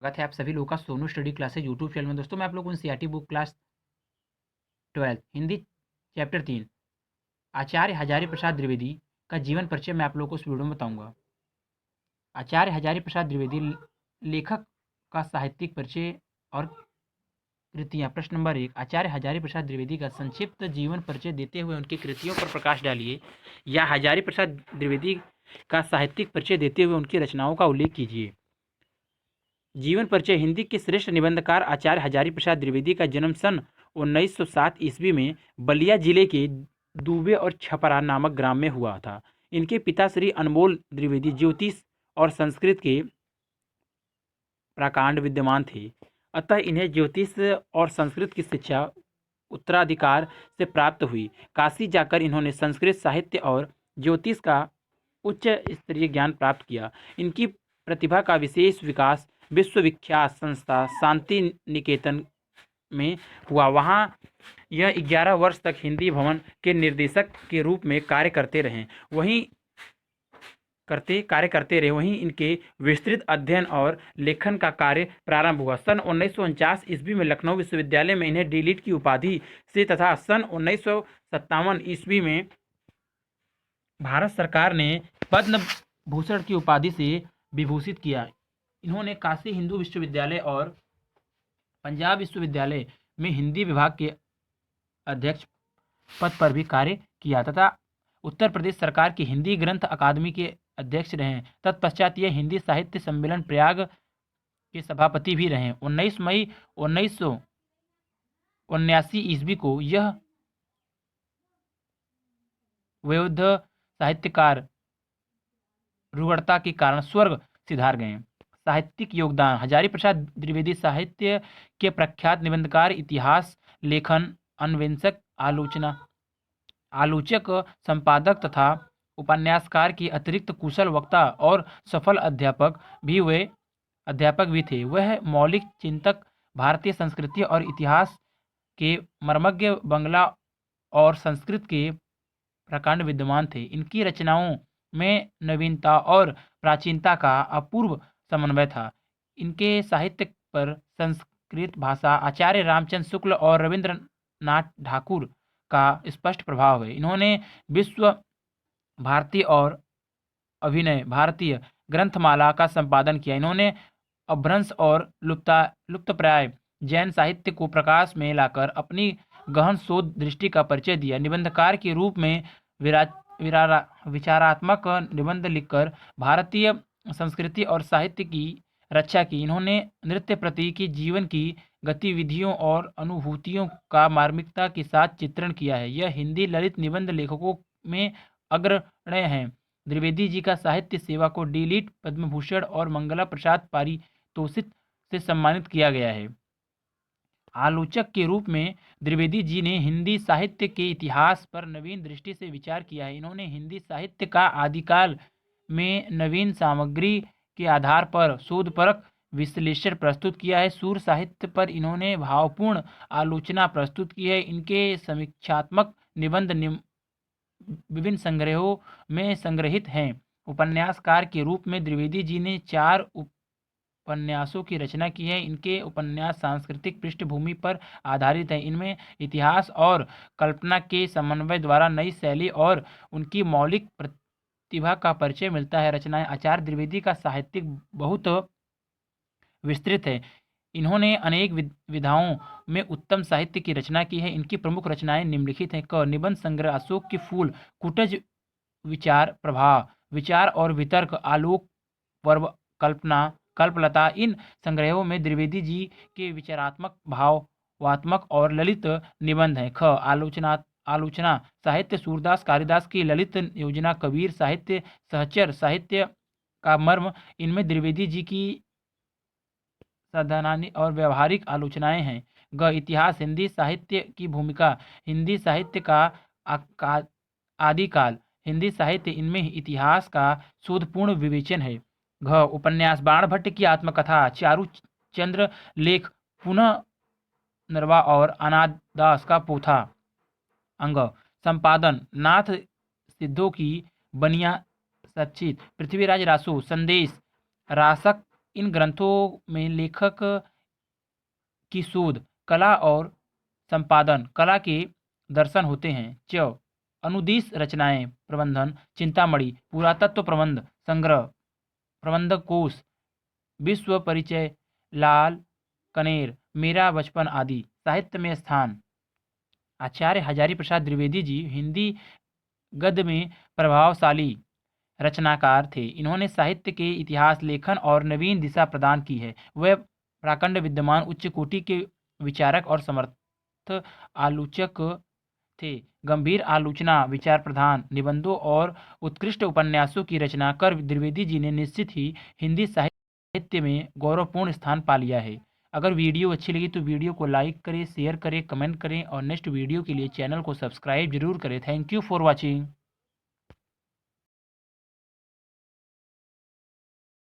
स्वागत है आप सभी लोगों का Sonu study classes YouTube channel में। दोस्तों मैं आप लोगों को NCERT book class 12 Hindi chapter 3 आचार्य हजारी प्रसाद द्विवेदी का जीवन परिचय मैं आप लोगों को इस वीडियो में बताऊंगा। आचार्य हजारी प्रसाद द्विवेदी लेखक का साहित्यिक परिचय और कृतियाँ। प्रश्न नंबर 1, आचार्य हजारी प्रसाद द्विवेदी का संक्षिप्त जीवन परिचय देते हुए उनकी कृतियों पर प्रकाश डालिए, या हजारी प्रसाद द्विवेदी का साहित्यिक परिचय देते हुए उनकी रचनाओं का उल्लेख कीजिए। जीवन परिचय। हिंदी के श्रेष्ठ निबंधकार आचार्य हजारी प्रसाद द्विवेदी का जन्म सन 1907 ईस्वी में बलिया जिले के दुबे और छपरा नामक ग्राम में हुआ था। इनके पिता श्री अनमोल द्विवेदी ज्योतिष और संस्कृत के प्रकांड विद्वान थे, अतः इन्हें ज्योतिष और संस्कृत की शिक्षा उत्तराधिकार से प्राप्त हुई। काशी जाकर इन्होंने संस्कृत साहित्य और ज्योतिष का उच्च स्तरीय ज्ञान प्राप्त किया। इनकी प्रतिभा का विशेष विकास विश्वविख्यात संस्था शांति निकेतन में हुआ। वहाँ यह 11 वर्ष तक हिंदी भवन के निर्देशक के रूप में कार्य करते रहे। वहीं इनके विस्तृत अध्ययन और लेखन का कार्य प्रारंभ हुआ। सन 1949 ईस्वी में लखनऊ विश्वविद्यालय में इन्हें डी.लिट की उपाधि से तथा सन 1957 ईस्वी में भारत सरकार ने पद्म भूषण की उपाधि से विभूषित किया। इन्होंने काशी हिंदू विश्वविद्यालय और पंजाब विश्वविद्यालय में हिंदी विभाग के अध्यक्ष पद पर भी कार्य किया तथा उत्तर प्रदेश सरकार की हिंदी ग्रंथ अकादमी के अध्यक्ष रहे। तत्पश्चात यह हिंदी साहित्य सम्मेलन प्रयाग के सभापति भी रहे। 19 मई 1979 ईस्वी को यह वयोवृद्ध साहित्यकार रुग्णता के कारण स्वर्ग सिधार गए। साहित्यिक योगदान। हजारी प्रसाद द्विवेदी साहित्य के प्रख्यात निबंधकार, इतिहास लेखन, अन्वेषक, आलोचक, संपादक तथा उपन्यासकार के अतिरिक्त कुशल वक्ता और सफल अध्यापक भी थे। वह मौलिक चिंतक, भारतीय संस्कृति और इतिहास के मर्मज्ञ, बंगला और संस्कृत के प्रकांड विद्वान थे। इनकी रचनाओं में नवीनता और प्राचीनता का अपूर्व समन्वय था। इनके साहित्य पर संस्कृत भाषा, आचार्य रामचंद्र शुक्ल और रविंद्रनाथ ठाकुर का स्पष्ट प्रभाव है। इन्होंने विश्व भारती और अभिनय भारतीय ग्रंथमाला का संपादन किया। इन्होंने अपभ्रंश और लुप्तप्राय जैन साहित्य को प्रकाश में लाकर अपनी गहन शोध दृष्टि का परिचय दिया। निबंधकार के रूप में विचारात्मक निबंध लिखकर भारतीय संस्कृति और साहित्य की रक्षा की। इन्होंने नृत्य प्रति की जीवन की गतिविधियों और अनुभूतियों का मार्मिकता के साथ चित्रण किया है। यह हिंदी ललित निबंध लेखकों में अग्रण्य हैं। द्विवेदी जी का साहित्य सेवा को डी.लिट, पद्म भूषण और मंगला प्रसाद पारितोषिक से सम्मानित किया गया है। आलोचक के रूप में द्विवेदी जी ने हिंदी साहित्य के इतिहास पर नवीन दृष्टि से विचार किया है। इन्होंने हिंदी साहित्य का आदिकाल में नवीन सामग्री के आधार पर शोधपरक विश्लेषण प्रस्तुत किया है। सूर साहित्य पर इन्होंने भावपूर्ण आलोचना प्रस्तुत की है। इनके समीक्षात्मक निबंध विभिन्न संग्रहों में संग्रहित हैं। उपन्यासकार के रूप में द्विवेदी जी ने 4 उपन्यासों की रचना की है। इनके उपन्यास सांस्कृतिक पृष्ठभूमि पर आधारित हैं। इनमें इतिहास और कल्पना के समन्वय द्वारा नई शैली और उनकी मौलिक प्रतिभा का परिचय मिलता है। रचनाएं। आचार्य द्विवेदी का साहित्यिक बहुत विस्तृत है। इन्होंने अनेक विधाओं में उत्तम साहित्य की रचना की है। इनकी प्रमुख रचनाएं निम्नलिखित हैं। क निबंध संग्रह अशोक के फूल, कुटज विचार प्रवाह, विचार और वितर्क, आलोक पर्व, कल्पलता। इन संग्रहों में द्विवेदी जी के विचारात्मक, भावात्मक और ललित निबंध हैं। ख आलोचना साहित्य। सूरदास कालिदास की ललित योजना, कबीर साहित्य, सहचर साहित्य का मर्म। इनमें द्विवेदी जी की सैद्धांतिक और व्यवहारिक आलोचनाएं हैं। ग इतिहास। हिंदी साहित्य की भूमिका। हिंदी साहित्य का आदिकाल। हिंदी साहित्य। इनमें इतिहास का शोधपूर्ण विवेचन है। घ उपन्यास। बाणभट्ट की आत्मकथा, चारुचंद्र लेख, पुनः नरवा और अनादास का पोथा। अंग संपादन। नाथ सिद्धों की बनिया सचित, पृथ्वीराज रासो, संदेश, रासक इन ग्रंथों में लेखक की शोध कला और संपादन कला के दर्शन होते हैं। अनुदिश रचनाएं प्रबंधन चिंतामणि, पुरातत्व प्रबंध संग्रह, प्रबंध कोश, विश्व परिचय, लाल कनेर, मेरा बचपन आदि। साहित्य में स्थान। आचार्य हजारी प्रसाद द्विवेदी जी हिंदी गद्य में प्रभावशाली रचनाकार थे। इन्होंने साहित्य के इतिहास लेखन और नवीन दिशा प्रदान की है। वह प्राकंड विद्यमान उच्च कोटि के विचारक और समर्थ आलोचक थे। गंभीर आलोचना, विचार प्रधान निबंधों और उत्कृष्ट उपन्यासों की रचना कर द्विवेदी जी ने निश्चित ही हिंदी साहित्य में गौरवपूर्ण स्थान पा लिया है। अगर वीडियो अच्छी लगी तो वीडियो को लाइक करें, शेयर करें, कमेंट करें और नेक्स्ट वीडियो के लिए चैनल को सब्सक्राइब जरूर करें। Thank you for watching.